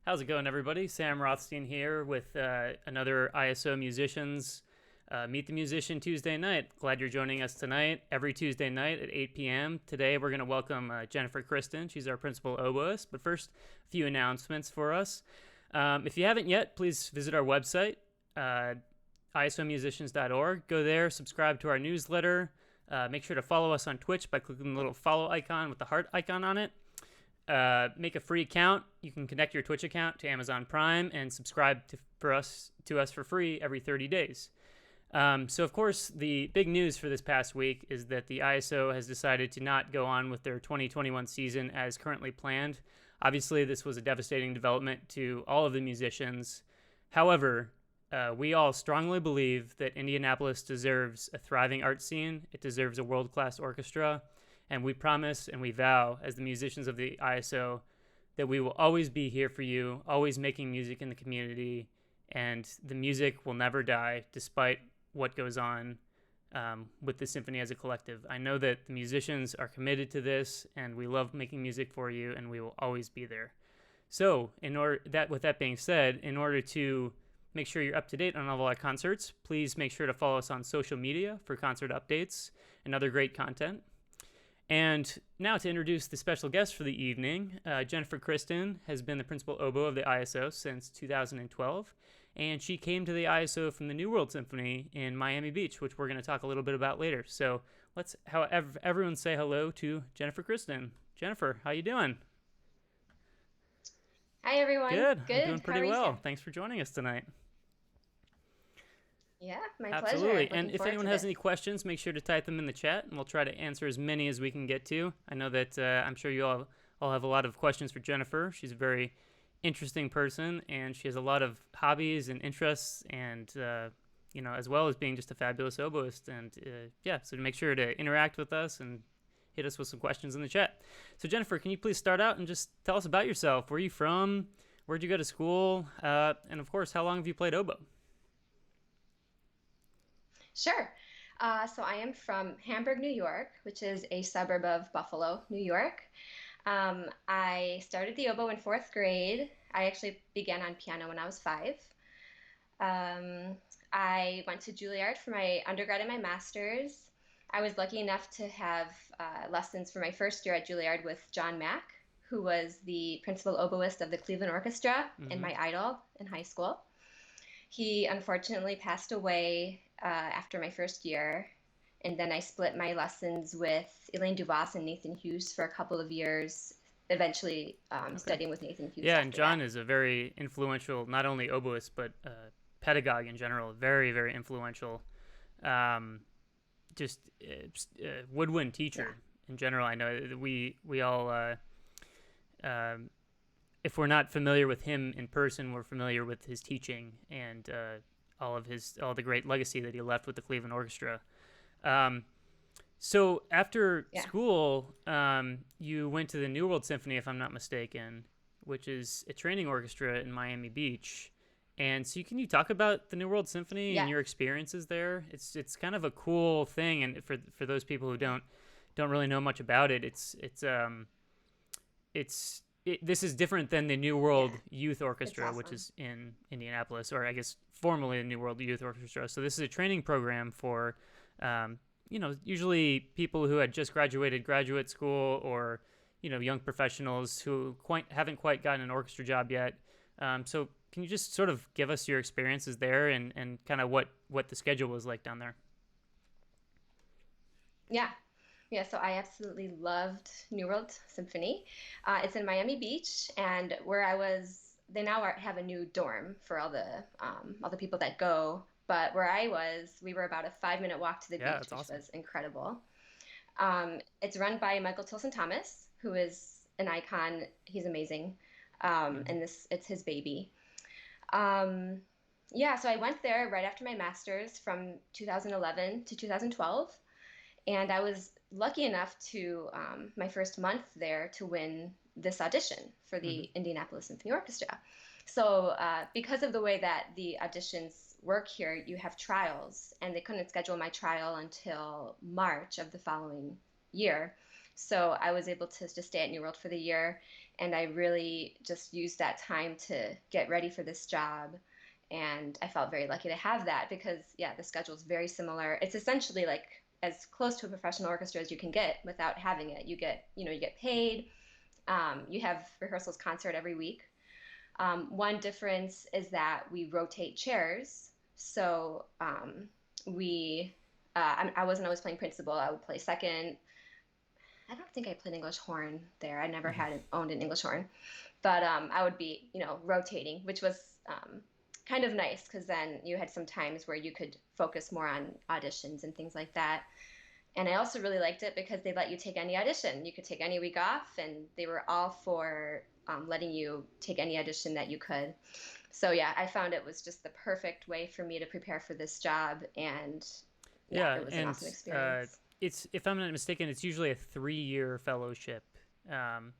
How's it going, everybody? Sam Rothstein here with another ISO Musicians Meet the Musician Tuesday night. Glad you're joining us tonight, every Tuesday night at 8 p.m. Today, we're going to welcome Jennifer Christen. She's our Principal Oboist. But first, a few announcements for us. If you haven't yet, please visit our website, isomusicians.org. Go there, subscribe to our newsletter. Make sure to follow us on Twitch by clicking the little follow icon with the heart icon on it. Make a free account. You can connect your Twitch account to Amazon Prime and subscribe to us for free every 30 days. So, of course, the big news for this past week is that the ISO has decided to not go on with their 2021 season as currently planned. Obviously, this was a devastating development to all of the musicians. However, we all strongly believe that Indianapolis deserves a thriving art scene. It deserves a world-class orchestra. And we promise and we vow, as the musicians of the ISO, that we will always be here for you, always making music in the community, and the music will never die, despite what goes on with the symphony as a collective. I know that the musicians are committed to this, and we love making music for you, and we will always be there. So, with that being said, in order to make sure you're up to date on all of our concerts, please make sure to follow us on social media for concert updates and other great content. And now to introduce the special guest for the evening, Jennifer Christen has been the principal oboe of the ISO since 2012, and she came to the ISO from the New World Symphony in Miami Beach, which we're going to talk a little bit about later. So let's everyone say hello to Jennifer Christen. Jennifer, how you doing? Hi, everyone. Good. Good. I'm doing pretty well. Thanks for joining us tonight. Yeah, my Absolutely. pleasure. And if anyone has any questions, make sure to type them in the chat, and we'll try to answer as many as we can get to. I know that I'm sure you all have a lot of questions for Jennifer. She's a very interesting person, and she has a lot of hobbies and interests, and as well as being just a fabulous oboist. And so make sure to interact with us and hit us with some questions in the chat. So Jennifer, can you please start out and just tell us about yourself? Where are you from? Where'd you go to school? And of course, how long have you played oboe? Sure. So I am from Hamburg, New York, which is a suburb of Buffalo, New York. I started the oboe in fourth grade. I actually began on piano when I was 5. I went to Juilliard for my undergrad and my master's. I was lucky enough to have lessons for my first year at Juilliard with John Mack, who was the principal oboist of the Cleveland Orchestra and my idol in high school. He unfortunately passed away after my first year, and then I split my lessons with Elaine Duvas and Nathan Hughes for a couple of years, eventually studying with Nathan Hughes. Yeah, and John is a very influential, not only oboist, but pedagogue in general, very, very influential, woodwind teacher in general. I know we all, if we're not familiar with him in person, we're familiar with his teaching and all the great legacy that he left with the Cleveland Orchestra. So after school, you went to the New World Symphony, if I'm not mistaken, which is a training orchestra in Miami Beach. And so can you talk about the New World Symphony and your experiences there? It's kind of a cool thing, and for those people who don't really know much about it, this is different than the New World Youth Orchestra, which is in Indianapolis, or I guess formerly the New World Youth Orchestra. So this is a training program for, usually people who had just graduated graduate school, or, young professionals who haven't quite gotten an orchestra job yet. So can you just sort of give us your experiences there and kind of what the schedule was like down there? Yeah, so I absolutely loved New World Symphony. It's in Miami Beach, and where I was, they now have a new dorm for all the people that go. But where I was, we were about a 5-minute walk to the beach, which was incredible. It's run by Michael Tilson Thomas, who is an icon. He's amazing, and it's his baby. So I went there right after my master's from 2011 to 2012. And I was lucky enough to, my first month there, to win this audition for the Indianapolis Symphony Orchestra. So because of the way that the auditions work here, you have trials, and they couldn't schedule my trial until March of the following year. So I was able to just stay at New World for the year, and I really just used that time to get ready for this job. And I felt very lucky to have that because, yeah, the schedule is very similar. It's essentially like as close to a professional orchestra as you can get without having it. You get paid. You have rehearsals, concert every week. One difference is that we rotate chairs. So I wasn't always playing principal. I would play second. I don't think I played English horn there. I never had owned an English horn, but I would be, rotating, which was kind of nice because then you had some times where you could focus more on auditions and things like that. And I also really liked it because they let you take any audition. You could take any week off, and they were all for letting you take any audition that you could. So yeah, I found it was just the perfect way for me to prepare for this job, and yeah, Yeah, it was an and awesome experience. it's, if I'm not mistaken, it's usually a 3-year fellowship. Um,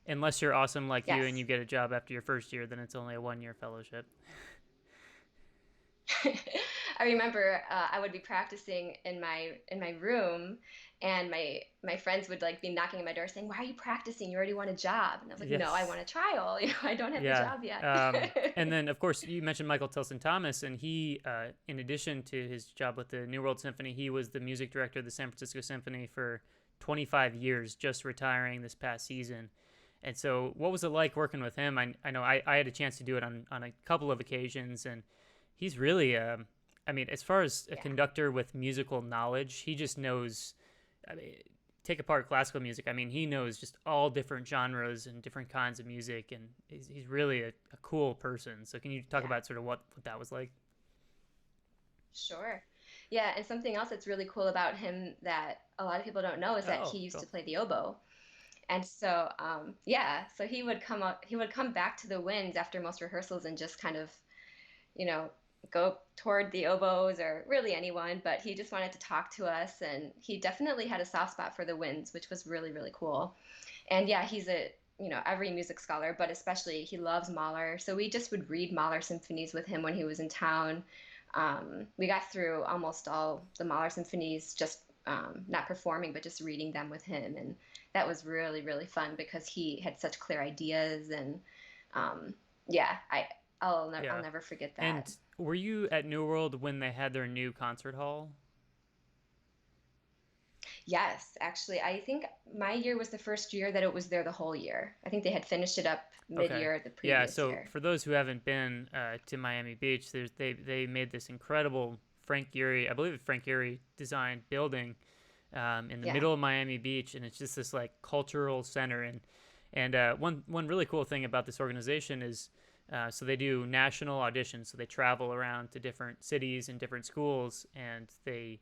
unless you're awesome like you and Yes. you get a job after your first year, then it's only a 1-year fellowship. I remember I would be practicing in my room, and my friends would like be knocking at my door saying, "Why are you practicing? You already want a job." And I was like, "No, I Yes. want a trial. I don't have the Yeah. job yet." And then, of course, you mentioned Michael Tilson Thomas, and he, in addition to his job with the New World Symphony, he was the music director of the San Francisco Symphony for 25 years, just retiring this past season. And so, what was it like working with him? I know I had a chance to do it on a couple of occasions, and he's really, I mean, as far as a Yeah. conductor with musical knowledge, he just knows. I mean, take apart classical music. I mean, he knows just all different genres and different kinds of music, and he's really a cool person. So, can you talk Yeah. about sort of what that was like? Sure. Yeah, and something else that's really cool about him that a lot of people don't know is that he Oh, used to cool. play the oboe. And so, yeah, so he would come back to the winds after most rehearsals and just kind of, you know, go toward the oboes or really anyone, but he just wanted to talk to us, and he definitely had a soft spot for the winds, which was really, really cool. And yeah, he's every music scholar, but especially he loves Mahler. So we just would read Mahler symphonies with him when he was in town. We got through almost all the Mahler symphonies just not performing, but just reading them with him. And that was really, really fun because he had such clear ideas. And um, yeah, I'll Yeah. never forget that. And were you at New World when they had their new concert hall? Yes, actually, I think my year was the first year that it was there the whole year. I think they had finished it up Okay. mid-year the Yeah, previous so year. for those who haven't been to Miami Beach, they made this incredible Frank Gehry, I believe Frank Gehry designed building in the Yeah. middle of Miami Beach, and it's just this like cultural center. And one really cool thing about this organization is so they do national auditions. So they travel around to different cities and different schools, and they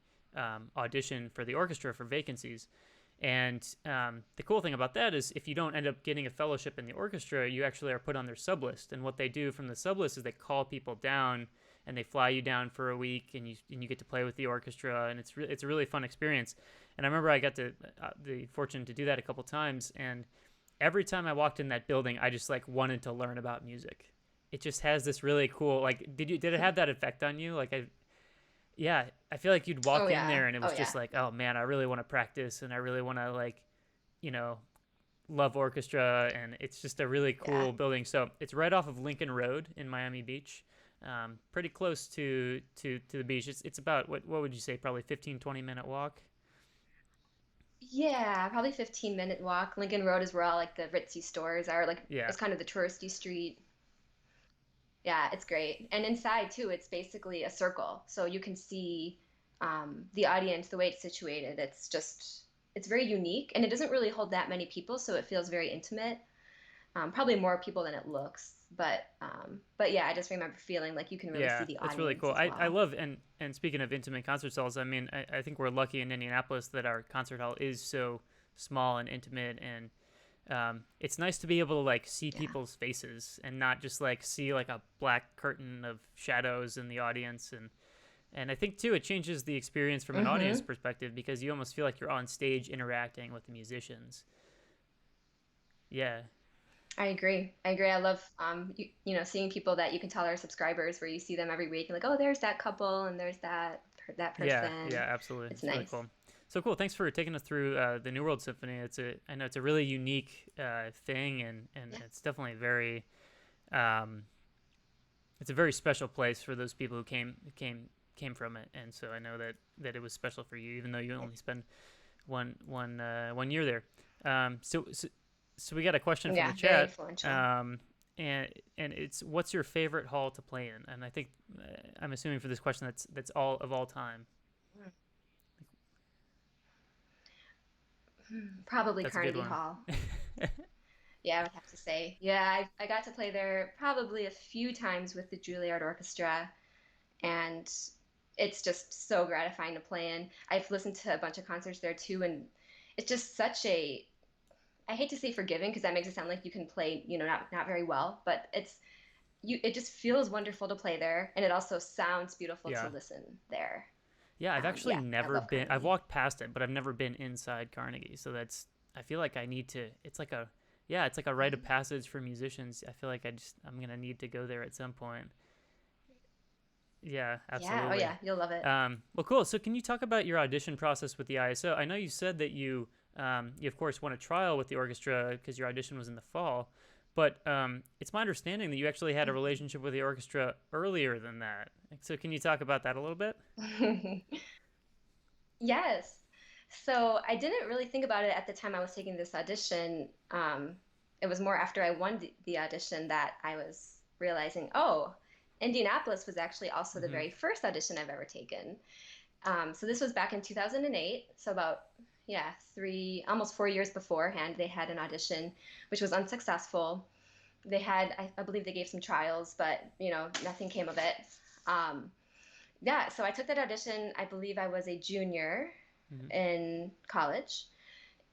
audition for the orchestra for vacancies. And the cool thing about that is if you don't end up getting a fellowship in the orchestra, you actually are put on their sub list. And what they do from the sub list is they call people down and they fly you down for a week, and you get to play with the orchestra, and it's a really fun experience. And I remember I got to the fortune to do that a couple times, and every time I walked in that building, I just like wanted to learn about music. It just has this really cool like did it have that effect on you? Like yeah, I feel like you'd Oh walk in yeah. there and it Oh was yeah. just like, oh man, I really want to practice and I really want to like, you know, love orchestra, and it's just a really Yeah. cool building. So it's right off of Lincoln Road in Miami Beach, pretty close to the beach. It's about what would you say, probably 15-20 minute walk. Yeah, probably 15-minute walk. Lincoln Road is where all like the ritzy stores are. Like Yeah, it's kind of the touristy street. Yeah, it's great. And inside too, it's basically a circle. So you can see the audience, the way it's situated. It's very unique, and it doesn't really hold that many people, so it feels very intimate. Probably more people than it looks, but yeah, I just remember feeling like you can really see yeah, the that's really audience cool. as I well. love, and speaking of intimate concert halls, I mean, I think we're lucky in Indianapolis that our concert hall is so small and intimate, and it's nice to be able to like see Yeah. people's faces and not just like see like a black curtain of shadows in the audience. And I think too it changes the experience from an audience Mm-hmm. perspective because you almost feel like you're on stage interacting with the musicians. Yeah. I agree. I agree. I love seeing people that you can tell are subscribers where you see them every week and like, oh, there's that couple and there's that Yeah, person. absolutely. It's It's really nice. cool. So cool. Thanks for taking us through the New World Symphony. I know it's a really unique thing, and Yeah. it's definitely very, um, it's a very special place for those people who came from it. And so I know that it was special for you, even though you only spent one year there. So we got a question from Yeah, the very chat. influential. And it's, what's your favorite hall to play in? And I think I'm assuming for this question that's all time. Probably That's a good Carnegie one. Hall. Yeah, I would have to say. Yeah, I got to play there probably a few times with the Juilliard Orchestra, and it's just so gratifying to play in. I've listened to a bunch of concerts there too, and it's just such a, I hate to say forgiving because that makes it sound like you can play, not very well, but it just feels wonderful to play there, and it also sounds beautiful to Yeah. listen there. Yeah, I've actually Yeah, I never love been. I've Carnegie. walked past it, but I've never been inside Carnegie. So I feel like I need to. It's like a, yeah, it's like a rite of passage for musicians. I feel like I'm gonna need to go there at some point. Yeah, Yeah, oh absolutely. yeah, you'll love it. Well, cool. So can you talk about your audition process with the ISO? I know you said that you of course won a trial with the orchestra because your audition was in the fall, but it's my understanding that you actually had a relationship with the orchestra earlier than that. So can you talk about that a little bit? Yes. So I didn't really think about it at the time I was taking this audition. It was more after I won the audition that I was realizing, oh, Indianapolis was actually also the Mm-hmm. very first audition I've ever taken. So this was back in 2008. So about, yeah, almost 4 years beforehand, they had an audition, which was unsuccessful. They had, I believe they gave some trials, but, nothing came of it. Um, yeah, so I took that audition. I believe I was a junior Mm-hmm. in college,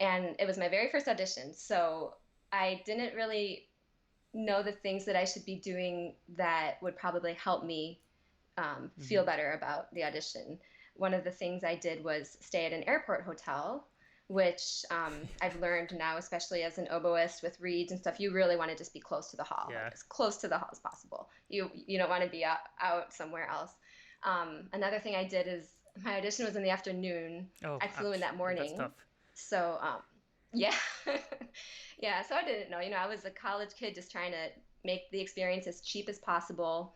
and it was my very first audition. So I didn't really know the things that I should be doing that would probably help me Mm-hmm. feel better about the audition. One of the things I did was stay at an airport hotel, which I've learned now, especially as an oboist with reeds and stuff, you really want to just be close to the hall, like Yeah. as close to the hall as possible. You don't want to be out somewhere else. Another thing I did is my audition was in the afternoon. Oh, I flew in ouch. that Yeah, that's morning. tough. So, yeah. Yeah, so I didn't know. I was a college kid just trying to make the experience as cheap as possible.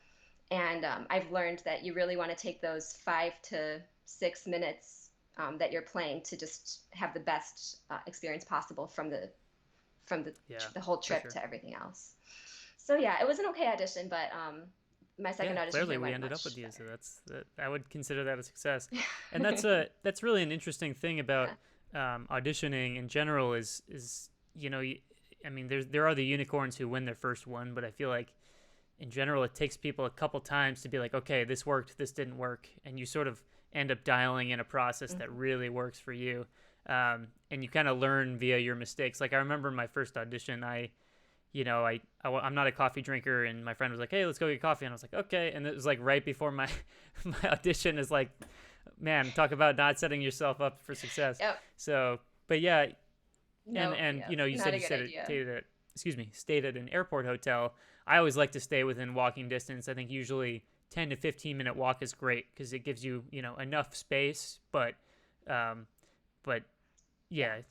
And I've learned that you really want to take those 5 to 6 minutes that you're playing to just have the best experience possible from Yeah, the whole for trip sure. to everything else. So yeah, it was an okay audition, but my Yeah, second audition clearly here we went ended up with much you, so better. I would consider that a success. And that's really an interesting thing about Yeah. auditioning in general is I mean there are the unicorns who win their first one, but I feel like in general it takes people a couple times to be like, okay, this worked, this didn't work, and you sort of end up dialing in a process that Mhm. really works for you, and you kind of learn via your mistakes. Like I remember my first audition, I'm not a coffee drinker, and my friend was like, hey, let's go get coffee, and I was like, okay. And it was like right before my my audition. Is like, man, talk about not setting yourself up for success. Yep. So but yeah, No, and yep. you Not said a good idea. stayed at an airport hotel. I always like to stay within walking distance. I think usually 10 to 15-minute walk is great because it gives you enough space, um but Yeah, yeah.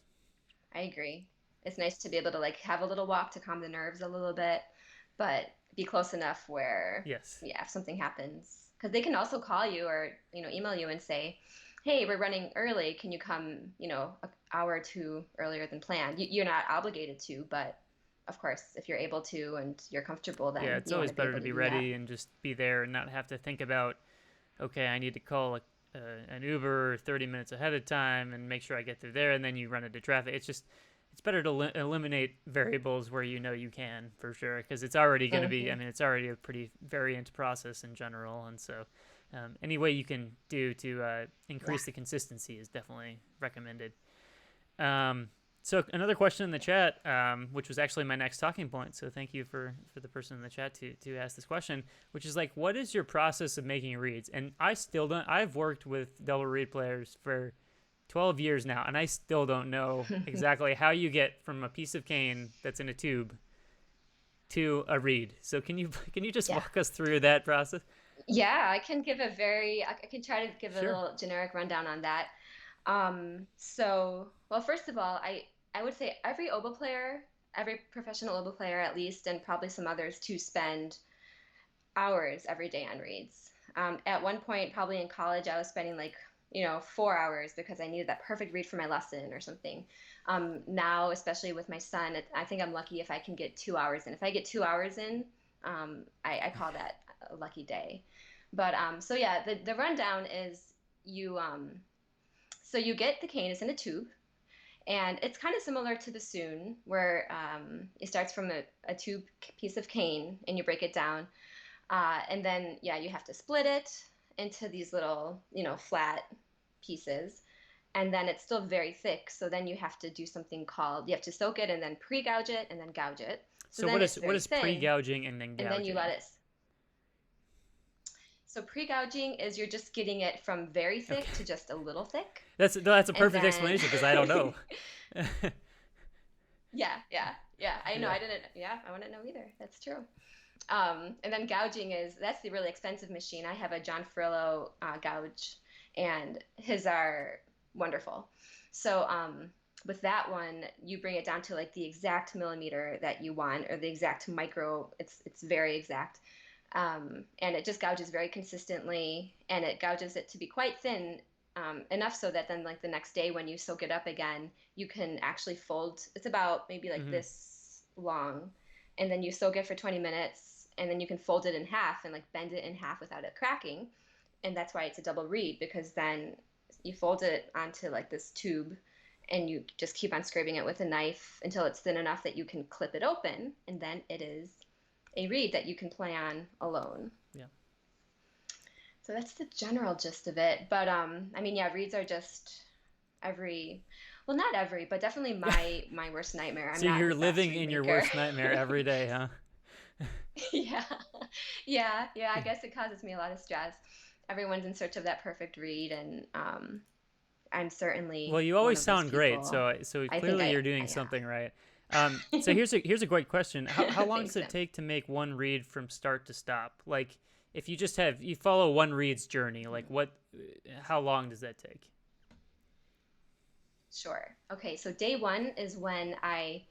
I agree. It's nice to be able to like have a little walk to calm the nerves a little bit, but be close enough where, Yes. yeah, if something happens, because they can also call you or email you and say, "Hey, we're running early. Can you come, an hour or two earlier than planned?" You're not obligated to, but of course, if you're able to and you're comfortable, Yeah, then it's you want always to be better able to to be do that. ready and just be there and not have to think about, okay, I need to call an Uber 30 minutes ahead of time and make sure I get through there, and then you run into traffic. It's better to eliminate variables where you can, for sure, because it's already going to be, I Hmm. mean, it's already a pretty variant process in general. And so any way you can do to Yeah. increase the consistency is definitely recommended. Um, so another question in the chat, which was actually my next talking point. So thank you for the person in the chat to ask this question, which is like, what is your process of making reeds? And I still don't. I've worked with double reed players for 12 years now, and I still don't know exactly how you get from a piece of cane that's in a tube to a reed. So can you just Yeah. walk us through that process? Yeah, I can try to give a Sure. little generic rundown on that. Well, first of all, I would say every oboe player, every professional oboe player at least, and probably some others too, spend hours every day on reeds. At one point, probably in college, I was spending like 4 hours because I needed that perfect reed for my lesson or something. Now, especially with my son, I think I'm lucky if I can get 2 hours in. If I get 2 hours in, I call that a lucky day. But so yeah, the rundown is you get the cane. It's in a tube, and it's kind of similar to bassoon, where it starts from a tube piece of cane, and you break it down, and then yeah, you have to split it into these little flat pieces, and then it's still very thick. So then you have to do something called you have to soak it and then pre-gouge it and then gouge it. So So then it's what very is thin, pre-gouging and then and then you let gouging? it. So pre-gouging is you're just getting it from very Okay. thick to just a little thick, That's a and perfect then explanation because I don't know. yeah. I know. Yeah. I didn't. Yeah, I wouldn't know either. That's true. And then gouging that's the really expensive machine. I have a John Frillo gouge, and his are wonderful. So with that one, you bring it down to like the exact millimeter that you want, or the exact micro. It's very exact, and it just gouges very consistently, and it gouges it to be quite thin. Enough so that then like the next day when you soak it up again, you can actually fold. It's about maybe like Hmm. this long, and then you soak it for 20 minutes, and then you can fold it in half and like bend it in half without it cracking. And that's why it's a double reed, because then you fold it onto like this tube, and you just keep on scraping it with a knife until it's thin enough that you can clip it open, and then it is a reed that you can play on alone. Yeah. So that's the general gist of it. But I mean, yeah, reeds are just every, well, not every, but definitely Yeah. my worst nightmare. I'm So not you're the best living reed in your maker. worst nightmare every day, huh? Yeah, yeah. I guess it causes me a lot of stress. Everyone's in search of that perfect read, and I'm Well, certainly you one always of those sound great, people. so I think clearly you're I doing something right. So have. here's a great question. How long does Thanks, it Tim. take to make one read from start to stop? Like, if you just have you follow one read's journey, like how long does that take? Sure. Okay, so day one is when I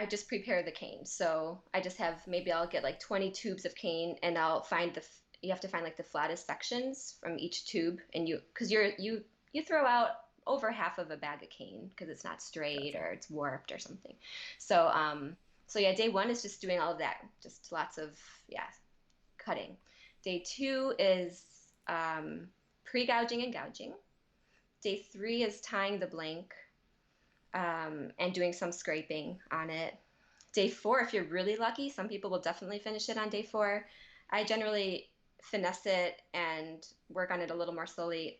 just prepare the cane. So I just have maybe I'll get like 20 tubes of cane, and I'll find you have to find like the flattest sections from each tube, and because you throw out over half of a bag of cane because it's not straight Gotcha. or it's warped or something. So so yeah, day one is just doing all of that, just lots of yeah cutting. Day two is pre-gouging and gouging. Day three is tying the blank, and doing some scraping on it. Day four, if you're really lucky, some people will definitely finish it on day four. I generally finesse it and work on it a little more slowly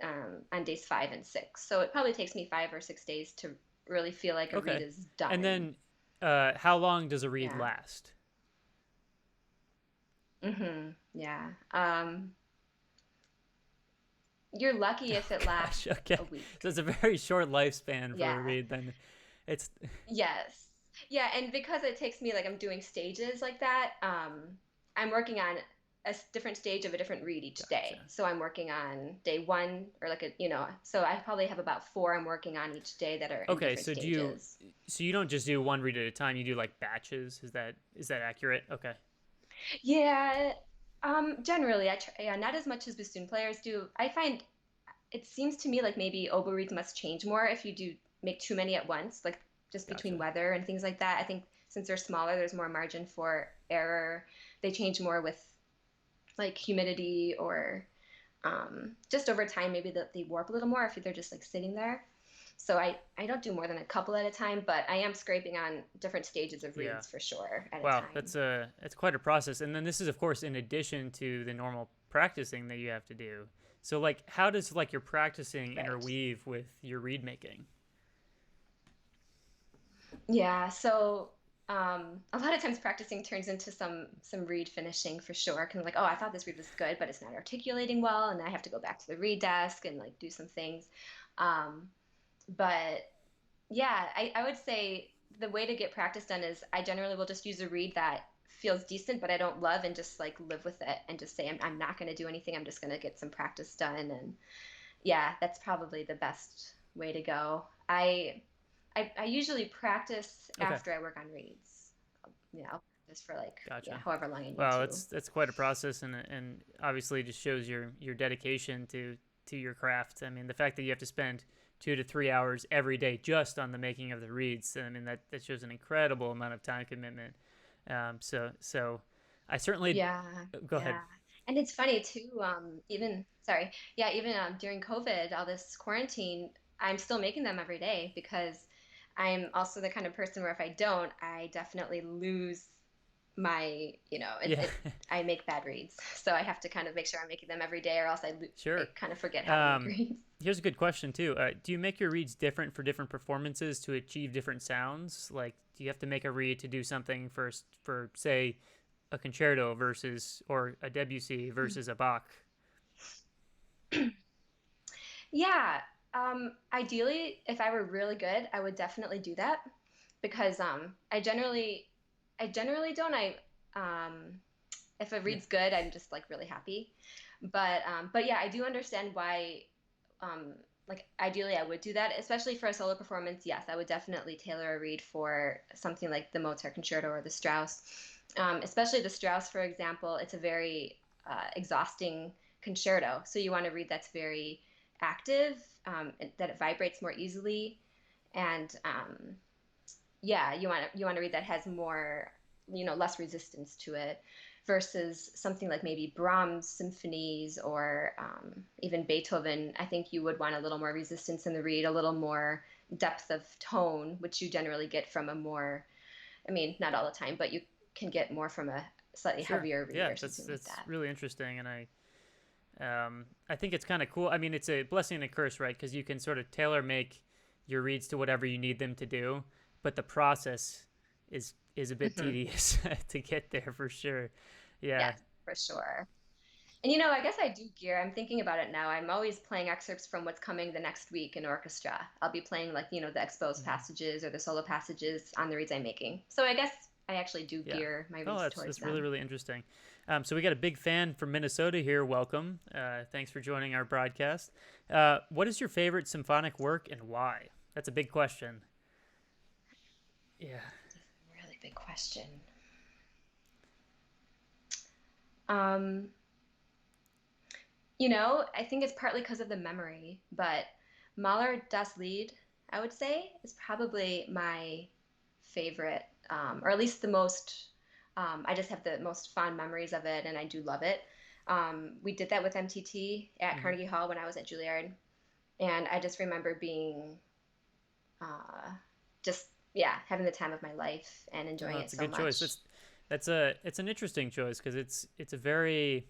on days 5 and 6. So it probably takes me 5 or 6 days to really feel like a read Okay. is And done. then, how long does a read Yeah. last? Yeah. You're lucky Oh if it gosh. lasts Okay. a week. So it's a very short lifespan for a Yeah. read. Then it's Yes. Yeah, and because it takes me like I'm doing stages like that, I'm working on different stage of a different read each day. gotcha. So I'm working on day one, or like so I probably have about four I'm working on each day that are in Okay. different So stages. you don't just do one read at a time? You do like batches. Is that accurate? Okay. Yeah, generally I try, yeah, not as much as bassoon players do. I find it seems to me like maybe oboe reeds must change more if you do make too many at once, like just between Gotcha. weather and things like that. I think since they're smaller, there's more margin for error. They change more with like humidity, or just over time, maybe that they warp a little more if they're just like sitting there. So I don't do more than a couple at a time, but I am scraping on different stages of Yeah. reeds for sure at a Wow, time. that's quite a process. And then this is of course in addition to the normal practicing that you have to do. So like how does like your practicing Right. interweave with your reed making? Yeah, so a lot of times practicing turns into some read finishing for sure. Kind of like, oh, I thought this read was good, but it's not articulating well, and I have to go back to the read desk and like do some things. Um, but yeah, I would say the way to get practice done is I generally will just use a read that feels decent, but I don't love, and just like live with it and just say I'm not going to do anything. I'm just going to get some practice done, yeah, that's probably the best way to go. I usually practice Okay. after I work on reads. I'll practice for like, yeah, Gotcha. however long I need Wow, to. that's quite a process, and obviously just shows your dedication to your craft. I mean, the fact that you have to spend 2 to 3 hours every day just on the making of the reeds. I mean, that shows an incredible amount of time commitment. So I certainly Yeah, go ahead. yeah. And it's funny too, even, sorry, yeah, even during COVID, all this quarantine, I'm still making them every day because I'm also the kind of person where if I don't, I definitely lose my, Yeah, I make bad reads. So I have to kind of make sure I'm making them every day or else I sure. kind of forget how to make Um, reads. Here's a good question too. Do you make your reeds different for different performances to achieve different sounds? Like, do you have to make a reed to do something for say a concerto versus or a Debussy versus a Bach? Yeah, ideally, if I were really good, I would definitely do that because I generally don't. Um, if it Yeah, reads good, I'm just like really happy. But yeah, I do understand why. Um, like ideally, I would do that, especially for a solo performance. Yes, I would definitely tailor a read for something like the Mozart Concerto or the Strauss. Especially the Strauss, for example, it's a very exhausting concerto, so you want to read that's very active, that it vibrates more easily, and yeah, you want to read that has more, less resistance to it, versus something like maybe Brahms symphonies or even Beethoven. I think you would want a little more resistance in the read, a little more depth of tone, which you generally get from a more, I mean, not all the time, but you can get more from a slightly sure. heavier read Yeah, or that's something like that's that. really interesting, and I think it's kind of cool. I mean, it's a blessing and a curse, right? Because you can sort of tailor make your reads to whatever you need them to do, but the process is a bit Hmm. tedious to get there for sure. Yeah, Yes, for sure. And I guess I do gear. I'm thinking about it now. I'm always playing excerpts from what's coming the next week in orchestra. I'll be playing like, the exposed hmm, passages or the solo passages on the reads I'm making. So I guess I actually do yeah. gear my Oh, reads towards that's really them. really interesting. So we got a big fan from Minnesota here. Welcome. Thanks for joining our broadcast. What is your favorite symphonic work and why? That's a big question. Yeah. Really big question. Um, I think it's partly because of the memory, but Mahler Das Lied, I would say, is probably my favorite, or at least the most. I just have the most fond memories of it, and I do love it. We did that with MTT at Hmm. Carnegie Hall when I was at Juilliard, and I just remember being uh, just, yeah, having the time of my life and Oh, enjoying it that's a so good choice. much. It's an interesting choice because it's a very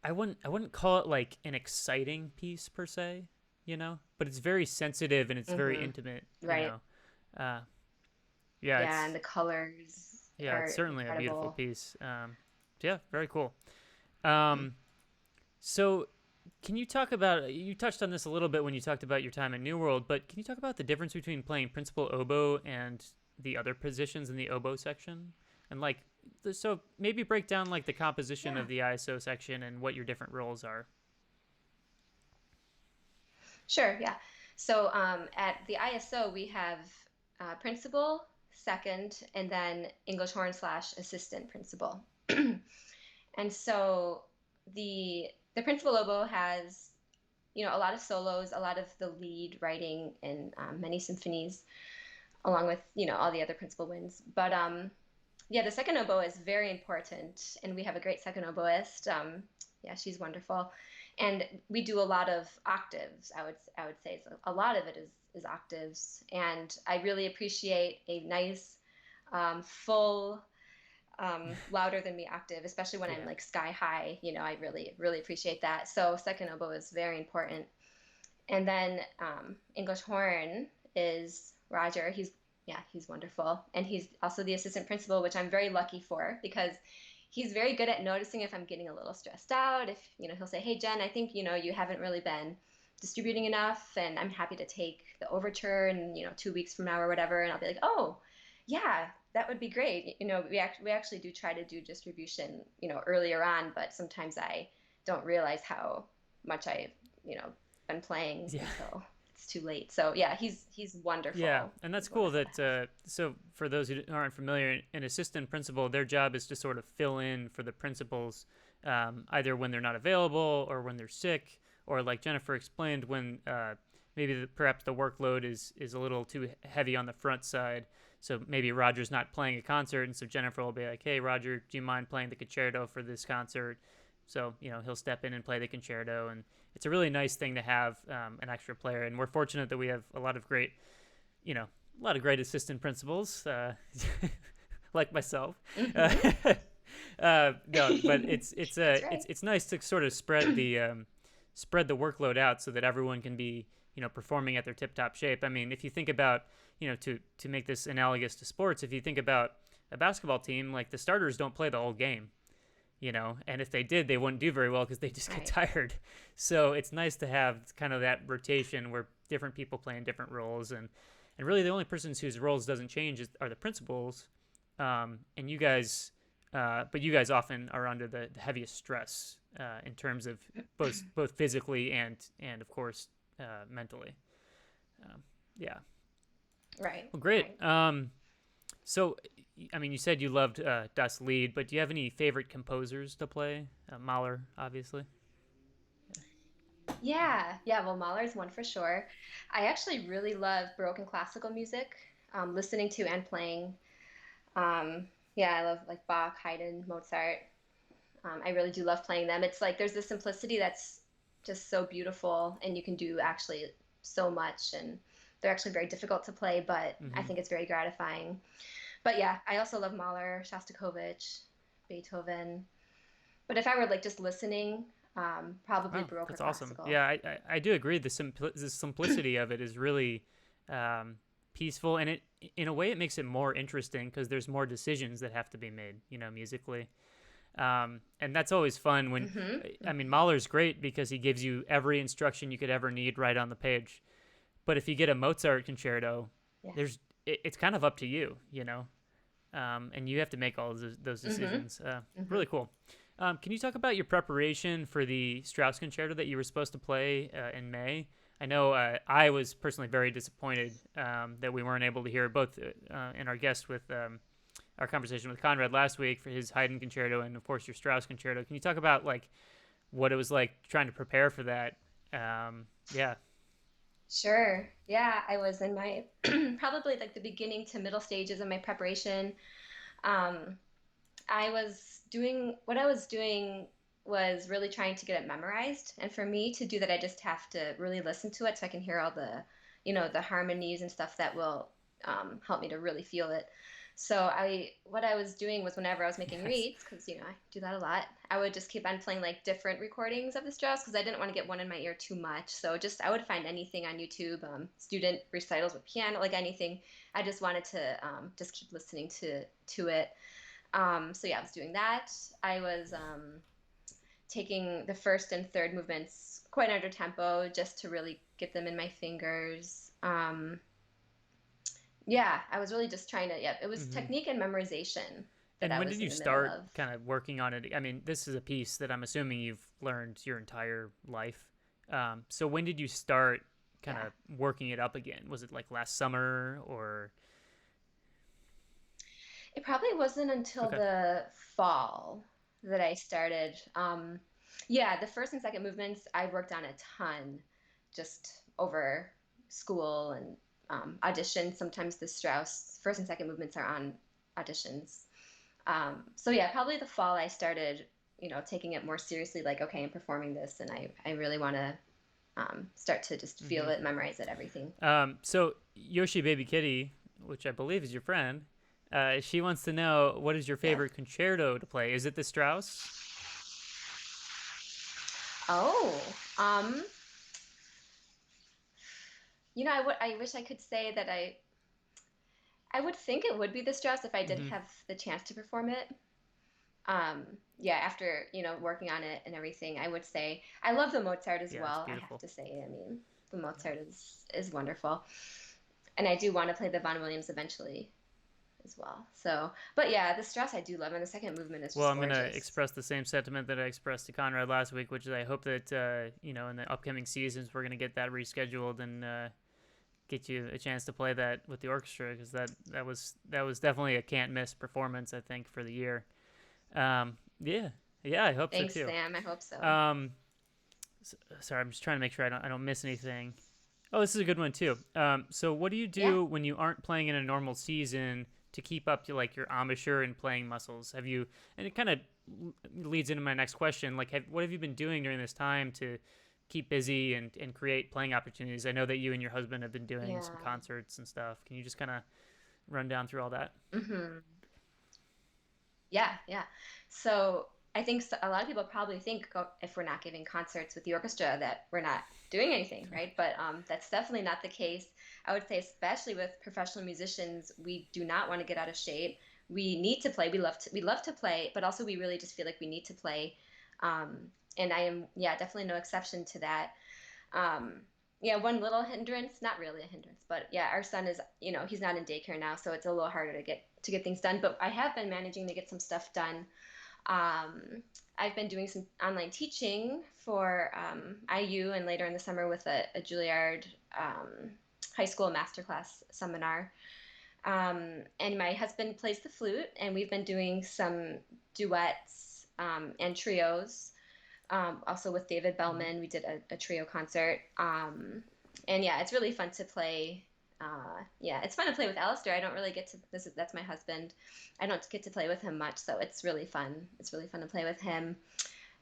I wouldn't call it like an exciting piece per se, but it's very sensitive and it's very Hmm. intimate, Right. Uh, yeah, Yeah, and the colors it's are certainly a beautiful incredible. piece. Yeah, very cool. Um, so can you talk about you touched on this a little bit when you talked about your time at New World, but can you talk about the difference between playing principal oboe and the other positions in the oboe section? And like so maybe break down like the composition Yeah. of the ISO section and what your different roles are. Sure, yeah. So at the ISO, we have principal, second, and then English horn slash assistant principal. And so the principal oboe has, a lot of solos, a lot of the lead writing in many symphonies, along with, all the other principal winds. But yeah, the second oboe is very important, and we have a great second oboist. Yeah, she's wonderful, and we do a lot of octaves. I would say so. A lot of it is octaves, and I really appreciate a nice, full, louder than me octave, especially when I'm Yeah. like sky high. I really really appreciate that. So second oboe is very important. And then English horn is Roger. He's wonderful, and he's also the assistant principal, which I'm very lucky for because he's very good at noticing if I'm getting a little stressed out. If he'll say, "Hey Jen, I think you haven't really been distributing enough, and I'm happy to take the overture in 2 weeks from now or whatever." And I'll be like, "Oh, yeah, that would be great." We actually do try to do distribution earlier on, but sometimes I don't realize how much I you know been playing Yeah. until it's too late. So yeah, he's Yeah, wonderful. and that's He's cool wonderful to that have. so for those who aren't familiar, an assistant principal, their job is to sort of fill in for the principals, either when they're not available or when they're sick, or like Jennifer explained, when maybe perhaps the workload is a little too heavy on the front side. So maybe Roger's not playing a concert, and so Jennifer will be like, "Hey, Roger, do you mind playing the concerto for this concert?" So he'll step in and play the concerto, and it's a really nice thing to have an extra player. And we're fortunate that we have a lot of great you know, a lot of great assistant principals, like myself. Uh, Hmm. no, but That's right. it's nice to sort of spread the workload out so that everyone can be performing at their tip top shape. I mean, if you think about to make this analogous to sports, if you think about a basketball team, like the starters don't play the whole game. And if they did, they wouldn't do very well because they just get Right. tired. So it's nice to have kind of that rotation where different people play in different roles, and really the only persons whose roles doesn't change are the principals, and you guys. But you guys often are under the heaviest stress in terms of both physically and of course mentally. Um, yeah. Right. Well, great. Right. So, I mean, you said you loved Das Lied, but do you have any favorite composers to play? Mahler, obviously. Yeah. Yeah. Well, Mahler's one for sure. I actually really love Baroque and classical music, listening to and playing. Yeah, I love like Bach, Haydn, Mozart. I really do love playing them. It's like there's this simplicity that's just so beautiful, and you can do actually so much. And they're actually very difficult to play, but I Mm-hmm. think it's very gratifying. But yeah, I also love Mahler, Shostakovich, Beethoven. But if I were like just listening, probably Oh, Baroque or that's awesome. classical. Yeah, I do agree. The simplicity of it is really um, peaceful, and it in a way it makes it more interesting because there's more decisions that have to be made, musically. And that's always fun when, Mm-hmm. I mean, Mm-hmm. Mahler's great because he gives you every instruction you could ever need right on the page. But if you get a Mozart concerto, Yes. it's kind of up to you. And you have to make all of those Mm-hmm. decisions. Mm-hmm. Really cool. Can you talk about your preparation for the Strauss concerto that you were supposed to play in May? I know I was personally very disappointed that we weren't able to hear both in our guest with our conversation with Conrad last week for his Haydn concerto and of course your Strauss concerto. Can you talk about like what it was like trying to prepare for that? Yeah. Sure. Yeah, I was in my probably like the beginning to middle stages of my preparation. Um, I was doing what I was doing was really trying to get it memorized. And for me to do that, I just have to really listen to it so I can hear all the harmonies and stuff that will help me to really feel it. So what I was doing was whenever I was making Yes. reads, because I do that a lot, I would just keep on playing like different recordings of the Strauss because I didn't want to get one in my ear too much. So just I would find anything on YouTube, student recitals with piano, like anything. I just wanted to just keep listening to it. So yeah, I was doing that. I was taking the first and third movements quite under tempo just to really get them in my fingers. Yeah, I was really just trying to, yeah, it was Hmm. technique and memorization that And I when was did in you the middle start of. kind of working on it? I mean, this is a piece that I'm assuming you've learned your entire life. So when did you start kind Yeah. of working it up again? Was it like last summer or? It probably wasn't until Okay. the fall that I started. Yeah, the first and second movements I worked on a ton just over school and auditions. Sometimes the Strauss first and second movements are on auditions. So yeah, probably the fall I started, taking it more seriously, like, okay, I'm performing this and I really want to start to just feel Hmm. it, memorize it, everything. So Yoshi Baby Kitty, which I believe is your friend, she wants to know what is your Yes. favorite concerto to play? Is it the Strauss? Oh, I wish I could say that I would think it would be the Strauss if I did Hmm. have the chance to perform it. Um, yeah, after, working on it and everything, I would say I love the Mozart as Yeah, it's well, I have beautiful. to say. I mean, the Mozart is wonderful. And I do want to play the Vaughan Williams eventually as well. So, but yeah, the stress I do love, and the second movement is Well, just I'm going to gorgeous. express the same sentiment that I expressed to Conrad last week, which is I hope that, in the upcoming seasons, we're going to get that rescheduled and get you a chance to play that with the orchestra, because that was definitely a can't miss performance, I think, for the year. Yeah, yeah, I hope so Thanks, too. Sam. I hope so. Um, Sorry, I'm just trying to make sure I don't miss anything. Oh, this is a good one too. So what do you Yeah. do when you aren't playing in a normal season to keep up to like your embouchure and playing muscles? Have you? And it kind of leads into my next question. Like, what have you been doing during this time to keep busy and create playing opportunities? I know that you and your husband have been doing some Yeah. concerts and stuff. Can you just kind of run down through all that? Hmm. Yeah, yeah. So I think a lot of people probably think if we're not giving concerts with the orchestra that we're not doing anything, right? But that's definitely not the case. I would say, especially with professional musicians, we do not want to get out of shape. We need to play. We love to play, but also we really just feel like we need to play. Um, and I am, yeah, definitely no exception to that. Um, yeah, one little hindrance, not really a hindrance, but yeah, our son is, he's not in daycare now, so it's a little harder to get things done. But I have been managing to get some stuff done. I've been doing some online teaching for IU and later in the summer with a Juilliard high school masterclass seminar. And my husband plays the flute, and we've been doing some duets and trios. Also with David Mm-hmm. Bellman, we did a trio concert. And yeah, it's really fun to play. Yeah, it's fun to play with Alistair. I don't really get to that's my husband. I don't get to play with him much, so it's really fun. It's really fun to play with him.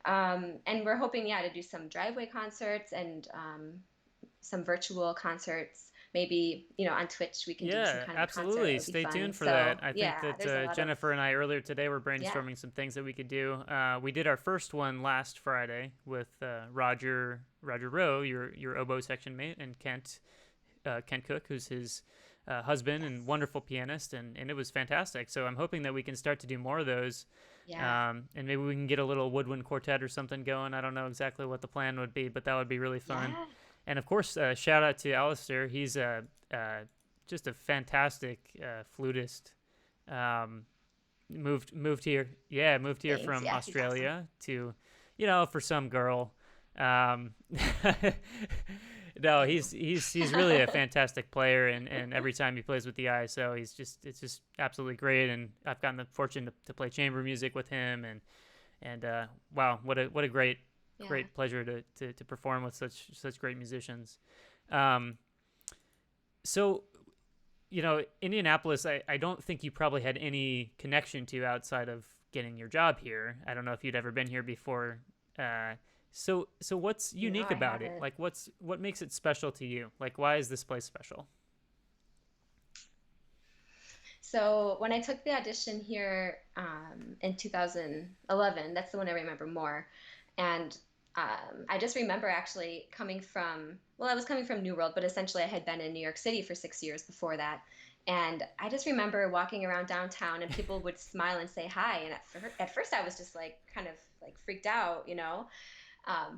And we're hoping, yeah, to do some driveway concerts and some virtual concerts. Maybe, on Twitch we can do some Yeah, kind of a concert. That absolutely. would be Stay fun. tuned for So that. I think yeah, that there's a lot of, Jennifer and I earlier today were yeah. brainstorming some things that we could do. We did our first one last Friday with Roger Rowe, your oboe section mate, and Kent Cook, who's his husband Yes. and wonderful pianist, and it was fantastic. So I'm hoping that we can start to do more of those, Yeah. and maybe we can get a little woodwind quartet or something going. I don't know exactly what the plan would be, but that would be really fun. Yeah. And of course, shout out to Alistair. He's just a fantastic flutist. Um, moved here Thanks. from Yeah, he's awesome. Australia to, for some girl. Um, no, he's really a fantastic player, and every time he plays with the ISO, it's just absolutely great. And I've gotten the fortune to play chamber music with him, and wow, what a Yeah. great pleasure to perform with such great musicians. Um, so Indianapolis, I don't think you probably had any connection to outside of getting your job here. I don't know if you'd ever been here before. Uh, so what's No, unique I about it? haven't. Like, what makes it special to you? Like, why is this place special? So when I took the audition here in 2011, that's the one I remember more. And I just remember actually I was coming from New World, but essentially I had been in New York City for 6 years before that. And I just remember walking around downtown and people would smile and say hi. And at first I was just like kind of like freaked out.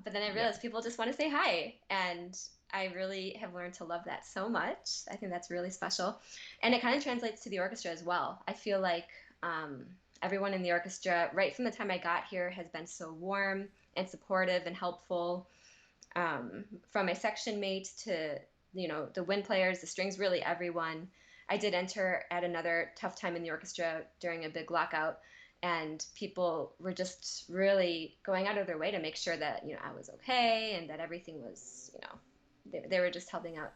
But then I Yeah, realized people just want to say hi. And I really have learned to love that so much. I think that's really special. And it kind of translates to the orchestra as well. I feel like um, everyone in the orchestra, right from the time I got here, has been so warm and supportive and helpful. From my section mate to, the wind players, the strings, really everyone. I did enter at another tough time in the orchestra during a big lockout, and people were just really going out of their way to make sure that I was okay and that everything was they were just helping out.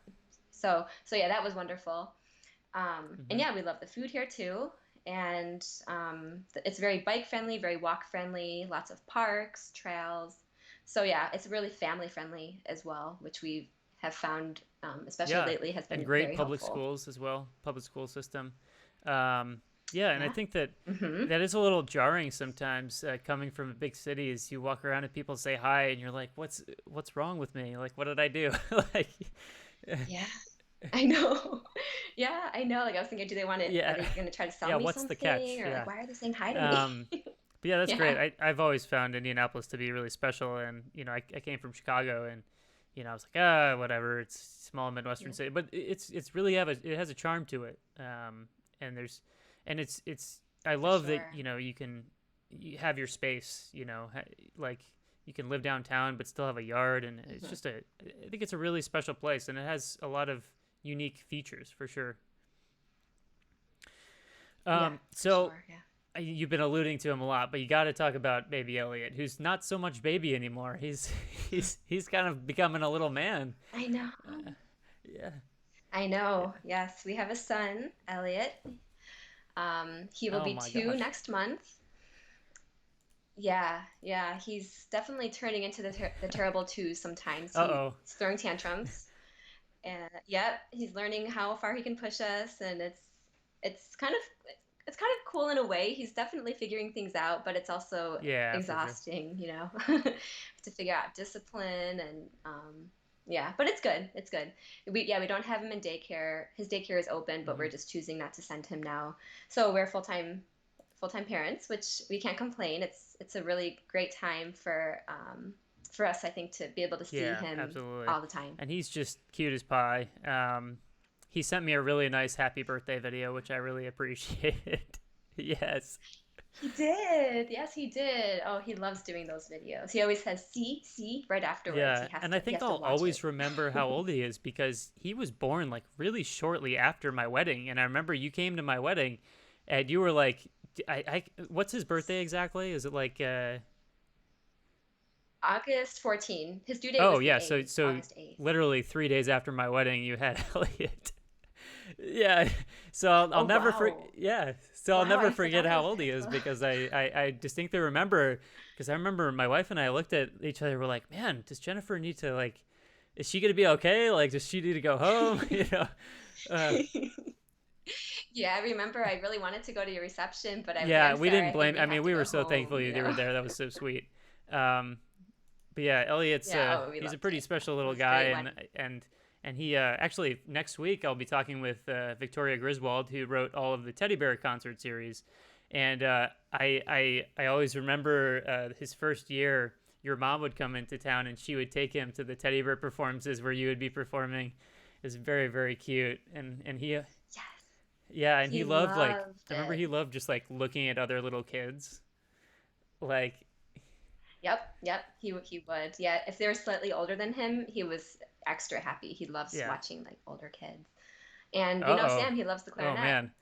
So yeah, that was wonderful. And hmm yeah, we love the food here too, and it's very bike friendly, very walk friendly, lots of parks, trails. So yeah, it's really family friendly as well, which we have found, especially yeah, lately, has and been great very public helpful. schools as well. Public school system. Um, yeah, and I Yeah. think that Hmm. that is a little jarring sometimes, coming from a big city. Is you walk around and people say hi, and you're like, what's wrong with me? Like, what did I do? like, Yeah. I know. Yeah, I know. Like I was thinking, are yeah, they going to try to sell yeah. me What's the something? catch? Or like, Yeah. why are they saying hi to me? Um, but yeah, that's great. Yeah. I've always found Indianapolis to be really special, and I came from Chicago, and I was like, whatever. It's a small Midwestern Yeah. city, but it has a charm to it. And there's And I For love that, sure. you have your space, like you can live downtown but still have a yard, and it's Hmm. just I think it's a really special place, and it has a lot of unique features for sure. Yeah, for So sure. Yeah. you've been alluding to him a lot, but you got to talk about baby Elliott, who's not so much baby anymore. He's he's kind of becoming a little man. I know. Yeah. I know. Yes, we have a son, Elliot. He will Oh be my 2 gosh. next month. Yeah, yeah, he's definitely turning into the terrible twos sometimes. He's Uh-oh. throwing tantrums. And yep, he's learning how far he can push us, and it's kind of it's kind of cool in a way. He's definitely figuring things out, but it's also Yeah, for sure. exhausting, to figure out discipline and yeah, but it's good. It's good. We don't have him in daycare. His daycare is open, but we're Hmm. just choosing not to send him now. So we're full-time parents, which we can't complain. It's a really great time for us, I think, to be able to see Yeah, him absolutely. all the time. And he's just cute as pie. He sent me a really nice happy birthday video, which I really appreciated. Yes. He did. Yes, he did. Oh, he loves doing those videos. He always says, see, right afterwards. Yeah, and I He think has to I'll watch always it. remember how old he is because he was born like really shortly after my wedding, and I remember you came to my wedding, and you were like, what's his birthday exactly? Is it like, August 14. His due date oh was the yeah, so 8th, so August 8th. literally 3 days after my wedding, you had Elliot. Yeah, so I'll Oh, never wow. yeah, so I'll Wow, never I forget forgot how about old he that. is Oh. because I distinctly remember, because I remember my wife and I looked at each other, we're like, man, does Jennifer need to, like, is she gonna be okay? Like, does she need to go home? Uh, Yeah, I remember I really wanted to go to your reception, but yeah, I'm we sorry. didn't I think blame. we I have mean, to we were go so home, thankful you were there. That was so sweet. Um, but yeah, Elliot's Yeah, oh, we he's a loved pretty it. Yeah, special it little was a guy, great and wedding. and and he actually next week I'll be talking with Victoria Griswold, who wrote all of the Teddy Bear concert series, and I always remember his first year. Your mom would come into town, and she would take him to the Teddy Bear performances where you would be performing. It's very cute, and he Yes, yeah, and he he loved, like, loved I remember it. he loved just like looking at other little kids, like, Yep, he would. Yeah, if they were slightly older than him, he was extra happy. He loves yeah. watching like older kids. And Uh-oh. Sam, he loves the Oh clarinet. man.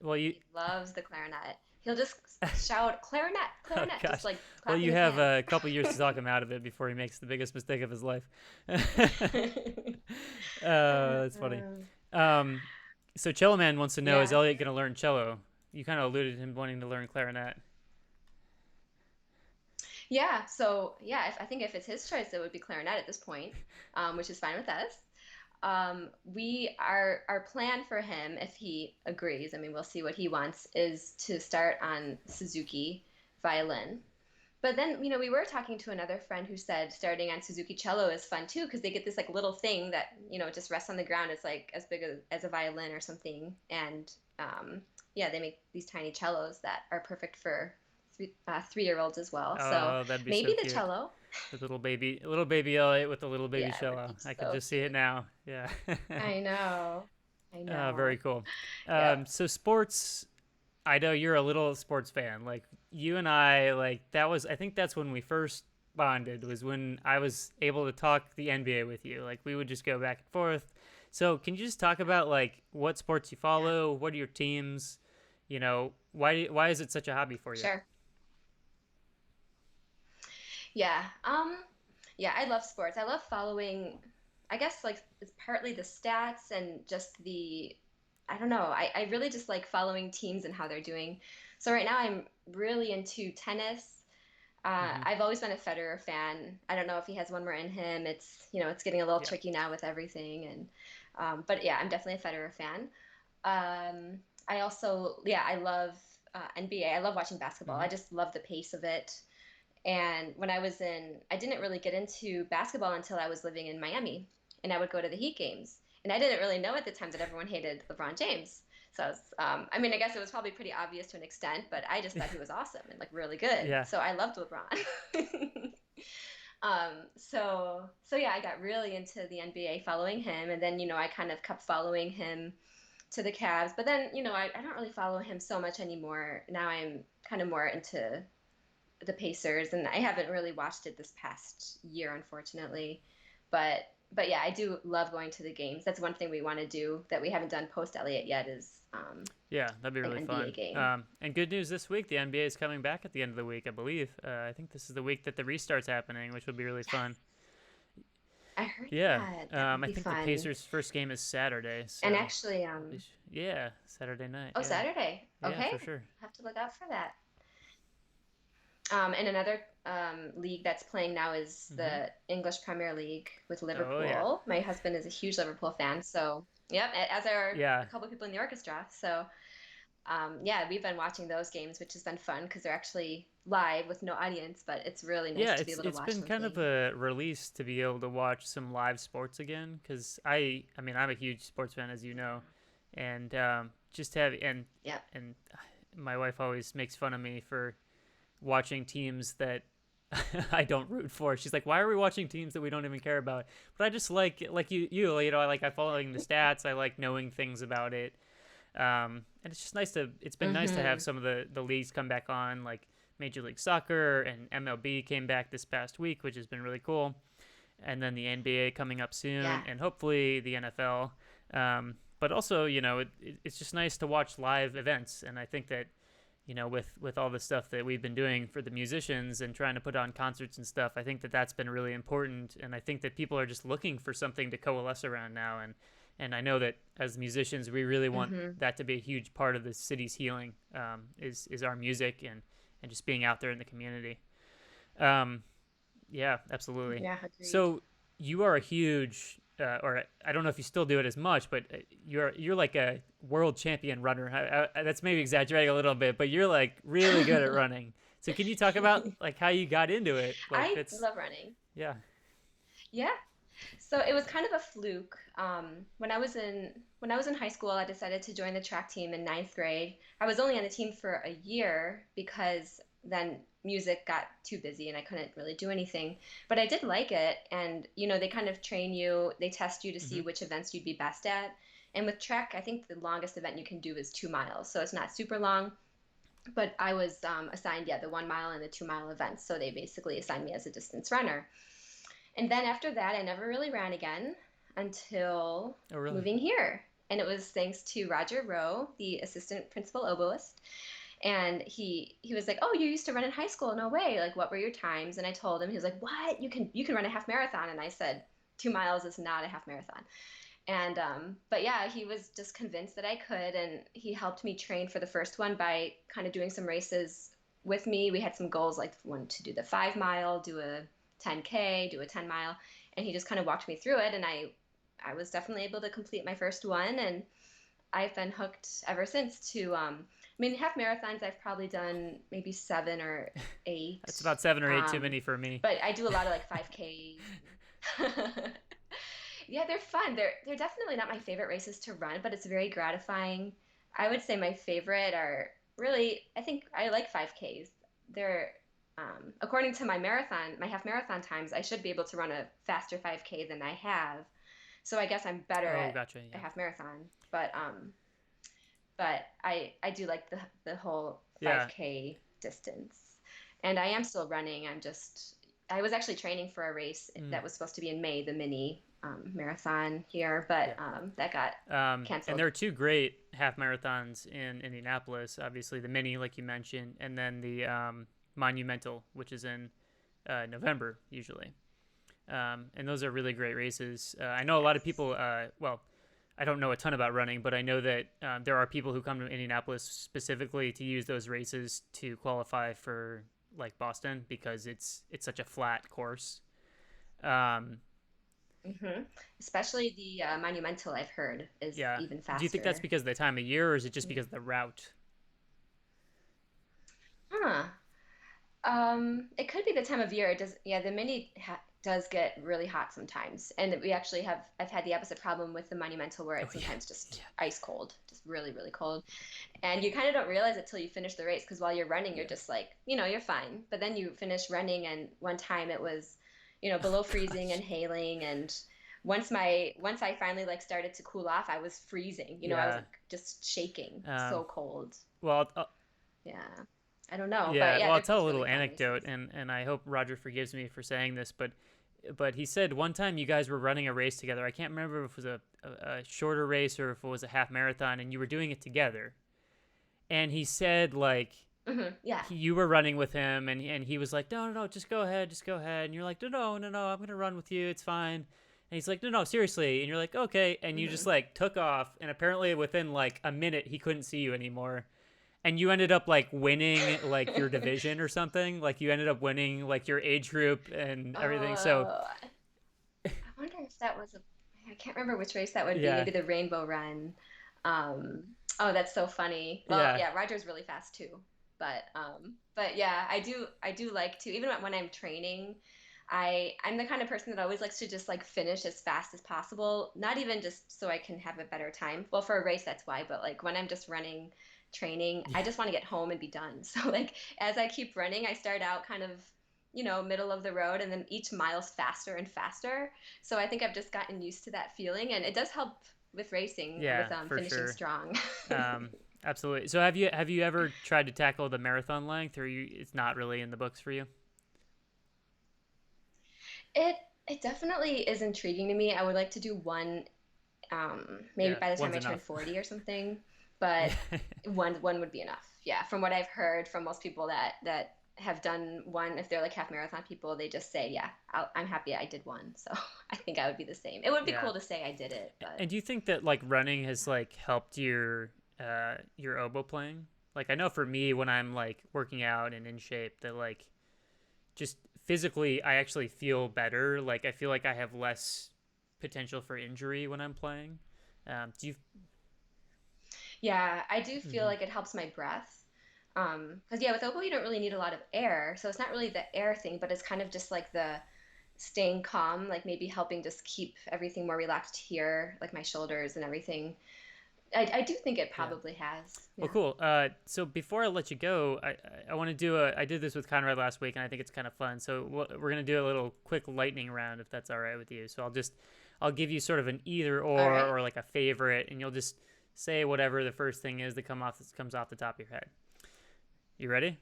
Well, you He loves the clarinet. He'll just shout clarinet, oh clarinet, just gosh. like Well, clapping you his have hands. a couple years to talk him out of it before he makes the biggest mistake of his life. That's funny. Um, so Cello Man wants to know, is Yeah. Elliot going to learn cello? You kind of alluded to him wanting to learn clarinet. Yeah, so yeah, I think if it's his choice, it would be clarinet at this point, which is fine with us. We our plan for him, if he agrees, I mean, we'll see what he wants, is to start on Suzuki violin. But then, we were talking to another friend who said starting on Suzuki cello is fun too, because they get this like little thing that, just rests on the ground. It's like as big as a violin or something. And yeah, they make these tiny cellos that are perfect for 3-year-olds as well. So Oh, that'd be so maybe the cute. cello. The little baby Elliot with the little baby Yeah, it would be cello. I could so just see it cute. now. Yeah. I know. I Very know. cool. Yep. So sports, I know you're a little sports fan. Like you and I, like that was, I think that's when we first bonded, was when I was able to talk the NBA with you. Like we would just go back and forth. So can you just talk about like what sports you Yeah. follow? What are your teams? Why is it such a hobby for you? Sure. Yeah. Yeah, I love sports. I love following, I guess like it's partly the stats and just I don't know. I really just like following teams and how they're doing. So right now I'm really into tennis. Hmm. I've always been a Federer fan. I don't know if he has one more in him. It's getting a little Yeah. tricky now with everything. But yeah, I'm definitely a Federer fan. I also, yeah, I love NBA. I love watching basketball. Hmm. I just love the pace of it. And I didn't really get into basketball until I was living in Miami, and I would go to the Heat games. And I didn't really know at the time that everyone hated LeBron James. So I mean, I guess it was probably pretty obvious to an extent, but I just thought he was awesome and like really good. Yeah. So I loved LeBron. So yeah, I got really into the NBA following him, and then I kind of kept following him to the Cavs. But then, I don't really follow him so much anymore. Now I'm kind of more into the Pacers, and I haven't really watched it this past year, unfortunately. But yeah, I do love going to the games. That's one thing we want to do that we haven't done post Elliott yet is Yeah, that'd be an really NBA fun. game. And good news this week, the NBA is coming back at the end of the week, I believe. I think this is the week that the restart's happening, which will be really fun. I heard Yeah, that. That would I be think the fun. Pacers' first game is Saturday, And so actually, yeah, Saturday night. oh, Yeah, Saturday. yeah, Okay, for sure. have to look out for that. And another league that's playing now is Hmm. the English Premier League with Oh yeah, Liverpool. My husband is a huge Liverpool fan, so yep, as are yeah, a couple of people in the orchestra. So yeah, we've been watching those games, which has been fun because they're actually live with no audience, but it's really nice yeah. to be It's able to it's watch been them kind of play. a release to be able to watch some live sports again, because I mean, I'm a huge sports fan, as you know, and just have Yep. and my wife always makes fun of me for watching teams that I don't root for. She's like, "Why are we watching teams that we don't even care about?" But I just like you know, I following the stats. I like knowing things about it. And it's just nice to. It's been nice to have Mm-hmm. some of the leagues come back on, like Major League Soccer and MLB came back this past week, which has been really cool. And then the NBA coming up Yeah. soon, and hopefully the NFL. But also, it's just nice to watch live events, and I think that with all the stuff that we've been doing for the musicians and trying to put on concerts and stuff, I think that that's been really important. And I think that people are just looking for something to coalesce around now. And I know that as musicians, we really want Mm-hmm. that to be a huge part of the city's healing, is our music and just being out there in the community. Um, yeah, absolutely. Yeah, agreed. So you are a huge, or I don't know if you still do it as much, but you're like a world champion runner. That's maybe exaggerating a little bit, but you're like really good at running. So can you talk about like how you got into it? Like I it's love running. yeah. Yeah. So it was kind of a fluke. When I was in high school, I decided to join the track team in ninth grade. I was only on the team for a year because then music got too busy and I couldn't really do anything. But I did like it, and they kind of train you, they test you to see Hmm. which events you'd be best at. And with track, I think the longest event you can do is 2 miles, so it's not super long. But I was assigned, yeah, the 1 mile and the 2 mile events, so they basically assigned me as a distance runner. And then after that, I never really ran again until Oh really? moving here. And it was thanks to Roger Rowe, the assistant principal oboist. And he was like, "Oh, you used to run in high school? No way! Like, what were your times?" And I told him. He was like, "What? You can run a half marathon?" And I said, "2 miles is not a half marathon." And but yeah, he was just convinced that I could, and he helped me train for the first one by kind of doing some races with me. We had some goals, like one to do the 5 mile, do a 10K, do a 10 mile, and he just kind of walked me through it, and I was definitely able to complete my first one, and I've been hooked ever since. To I mean, half marathons I've probably done maybe 7 or 8, That's about 7 or 8 too um, many for me. but I do a lot of like 5Ks. Yeah, they're fun. They're definitely not my favorite races to run, but it's very gratifying. I would say my favorite are really, I think I like 5Ks. They're according to my half marathon times, I should be able to run a faster 5K than I have. So I guess I'm better Oh, at gotcha. a Yeah. half marathon. But I do like the whole Yeah. 5K distance. And I am still running. I was actually training for a race Mm, that was supposed to be in May, the mini marathon here, but yeah. that got And canceled. there are two great half marathons in Indianapolis. Obviously, the mini, like you mentioned, and then the monumental, which is in November usually. And those are really great races. I know a lot of Yes. people. Well, I don't know a ton about running, but I know that there are people who come to Indianapolis specifically to use those races to qualify for like Boston because it's such a flat course. Um, hmm Especially the monumental, I've heard, is yeah. even Do you think that's faster. because of the time of year, or is it just Yeah. because of the route? Huh. It could be the time of year. It does, yeah, the does get really hot sometimes. And we actually I've had the opposite problem with the monumental where Oh it's yeah, sometimes just yeah, ice cold, just really, really cold. And you kind of don't realize it till you finish the race because while you're running, you're yeah. just like, you're fine. But then you finish running, and one time it was, below Oh freezing and gosh. hailing, and once I finally like started to cool off, I was freezing. I was Yeah. like just shaking, Um, so cold. well, Yeah. I don't know, but yeah. yeah, Well, I'll they're tell both a really little fun anecdote, races. and I hope Roger forgives me for saying this, but he said one time you guys were running a race together. I can't remember if it was a shorter race or if it was a half marathon, and you were doing it together. And he said like Yeah. you were running with him, and he was like, no, no, no, just go ahead. And you're like, no, no, no, no, I'm gonna run with you. It's fine. And he's like, no, no, seriously. And you're like, okay. And you just hmm like took off, and apparently within like a minute he couldn't see you anymore. And you ended up like winning like your division or something. Like you ended up winning like your age group and everything. So Oh, I wonder if that was a. I can't remember which race that would be. yeah, Maybe the Rainbow Run. Um, oh, that's so funny. Well, yeah, yeah, Roger's really fast too. But yeah, I do like to even when I'm training. I'm the kind of person that always likes to just like finish as fast as possible. Not even just so I can have a better time. Well, for a race, that's why. But like when I'm just running training, I yeah, just want to get home and be done. So like as I keep running, I start out kind of middle of the road, and then each mile's faster and faster. So I think I've just gotten used to that feeling, and it does help with racing, yeah, with for finishing sure. strong. Absolutely. So have you ever tried to tackle the marathon length, or you it's not really in the books for you? It it definitely is intriguing to me. I would like to do one, maybe Yeah, by the time one's I turn enough. 40 or something, but Yeah. one would be enough. Yeah, from what I've heard from most people that have done one, if they're like half marathon people, they just say, yeah, I'm happy I did one. So I think I would be the same. It would be Yeah. cool to say I did it, but And do you think that like running has like helped your oboe playing? Like I know for me when I'm like working out and in shape that like just physically I actually feel better. Like I feel like I have less potential for injury when I'm playing. Do you? yeah, I do feel Mhm. like it helps my breath. Because yeah, with oboe you don't really need a lot of air, so it's not really the air thing, but it's kind of just like the staying calm, like maybe helping just keep everything more relaxed here, like my shoulders and everything. I do think it Yeah. probably has. Well, Yeah. cool. So before I let you go, I want to do a. I did this with Conrad last week, and I think it's kind of fun. So we're gonna do a little quick lightning round, if that's all right with you. So I'll give you sort of an either All right. or like a favorite, and you'll just say whatever the first thing is that comes off the top of your head. You ready?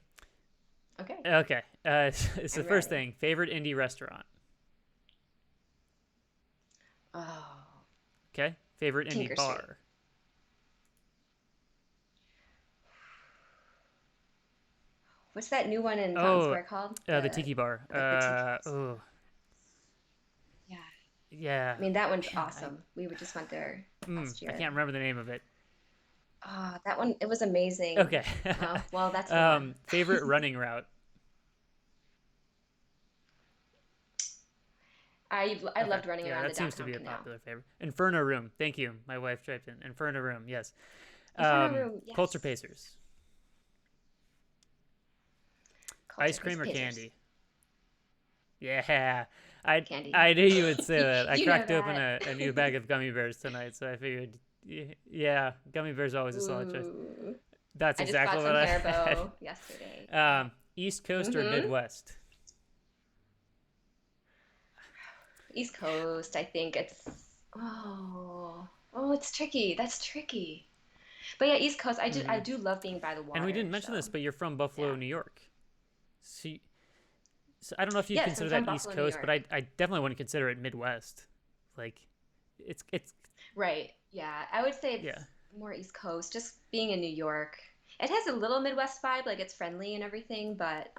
Okay. Okay. It's the I'm first ready. thing. Favorite indie restaurant. Oh, Okay. Favorite indie Tinker Street. bar. What's that new one in Fountain Oh, Square called? the The tiki bar. like the tiki house. Oh, Yeah. yeah. I mean, that one's Man, awesome. We would just went there last I year. can't remember the name of it. Ah, that one, it was amazing. Okay. Oh, well, that's the one. Favorite running route. I Okay. loved running Yeah, around the that seems to downtown be a canal. popular favorite. Inferno Room. Thank you. My wife typed in Inferno Room. Yes. Inferno Room, Colts or yes. Pacers? Culture Ice Pace cream or Pacers. candy? Yeah. I Candy. I knew you would say that. I You know cracked open that. a new bag of gummy bears tonight, so I figured, yeah, gummy bears are always a solid choice. Ooh. That's I just exactly bought what some I had. Haribo yesterday. Yeah. East Coast or Mm-hmm. Midwest? East Coast, I think it's it's tricky. That's tricky. But yeah, East Coast, I Hmm. do love being by the And we water, didn't mention so this, but you're from yeah. Buffalo, New York. So, so I don't know if you'd Yes, I'm consider from that East Buffalo, New Coast, but York. I definitely wouldn't consider it Midwest. Like, it's Right. Yeah. I would say yeah, it's more East Coast, just being in New York. It has a little Midwest vibe, like it's friendly and everything, but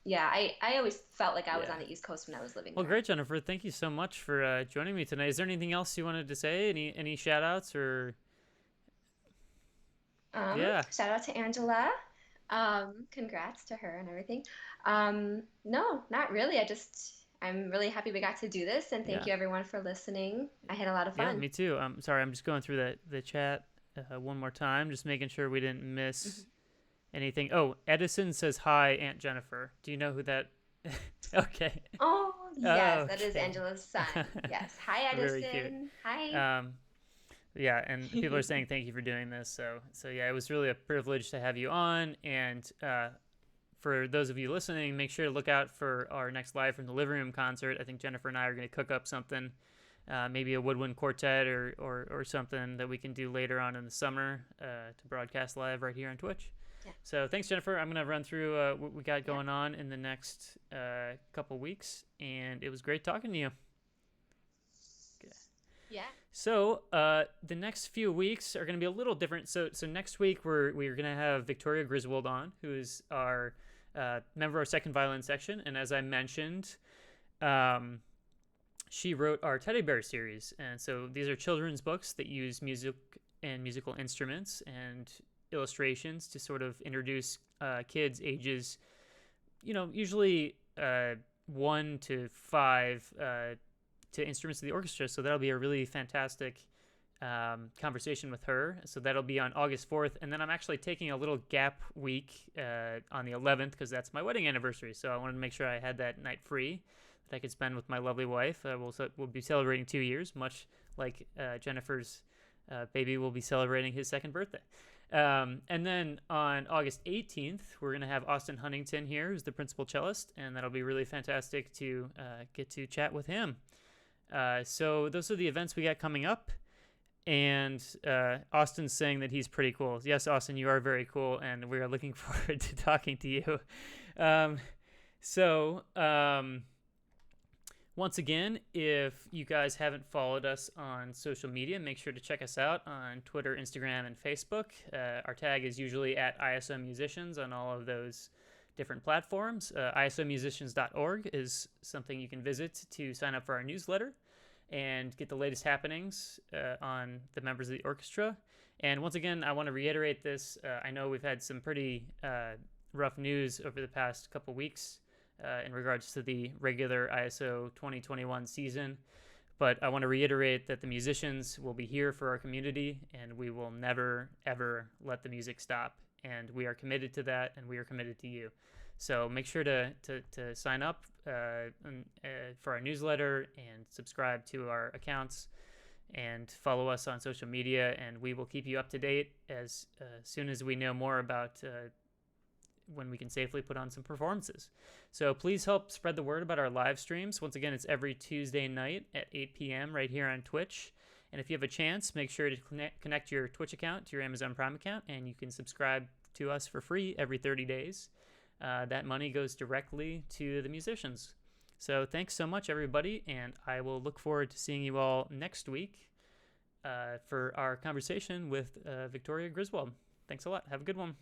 yeah, I always felt like I was yeah. on the East Coast when I was living Well, there. great, Jennifer. Thank you so much for joining me tonight. Is there anything else you wanted to say? Any shout outs or yeah, Shout out to Angela. Congrats to her and everything. No, not really. I'm really happy we got to do this, and thank yeah, you everyone for listening. I had a lot of yeah? fun. Me too. Sorry, I'm just going through the chat one more time, just making sure we didn't miss Mhm. anything. Oh, Edison says hi, Aunt Jennifer. Do you know who that? Okay. Oh, yes, that is Okay. Angela's son. Yes. Hi, Very cute. Edison. Hi. Um, yeah, and people are saying thank you for doing this. So yeah, it was really a privilege to have you on. And for those of you listening, make sure to look out for our next live from the living room concert. I think Jennifer and I are going to cook up something maybe a woodwind quartet or something that we can do later on in the summer to broadcast live right here on Twitch. Yeah. So thanks, Jennifer. I'm going to run through what we got going on in the next couple weeks, and it was great talking to you. Okay. Yeah. So the next few weeks are going to be a little different. So next week we're going to have Victoria Griswold on, who is our member of our second violin section, and as I mentioned, she wrote our Teddy Bear series, and so these are children's books that use music and musical instruments and illustrations to sort of introduce kids ages, usually 1 to 5 to instruments of the orchestra. So that'll be a really fantastic conversation with her. So that'll be on August 4th. And then I'm actually taking a little gap week on the 11th because that's my wedding anniversary. So I wanted to make sure I had that night free that I could spend with my lovely wife. We'll be celebrating 2 years, much like Jennifer's baby will be celebrating his second birthday. And then on August 18th, we're going to have Austin Huntington here, who's the principal cellist, and that'll be really fantastic to get to chat with him. So those are the events we got coming up. And Austin's saying that he's pretty cool. Yes, Austin, you are very cool, and we are looking forward to talking to you. Once again, if you guys haven't followed us on social media, make sure to check us out on Twitter, Instagram, and Facebook. Our tag is usually at ISO Musicians on all of those different platforms. ISOmusicians.org is something you can visit to sign up for our newsletter and get the latest happenings on the members of the orchestra. And once again, I want to reiterate this. I know we've had some pretty rough news over the past couple weeks in regards to the regular ISO 2021 season. But I want to reiterate that the musicians will be here for our community, and we will never, ever let the music stop. And we are committed to that, and we are committed to you. So make sure to sign up for our newsletter and subscribe to our accounts and follow us on social media, and we will keep you up to date as soon as we know more about when we can safely put on some performances. So please help spread the word about our live streams. Once again, it's every Tuesday night at 8 p.m. right here on Twitch. And if you have a chance, make sure to connect your Twitch account to your Amazon Prime account, and you can subscribe to us for free every 30 days. That money goes directly to the musicians. So thanks so much, everybody, and I will look forward to seeing you all next week for our conversation with Victoria Griswold. Thanks a lot. Have a good one.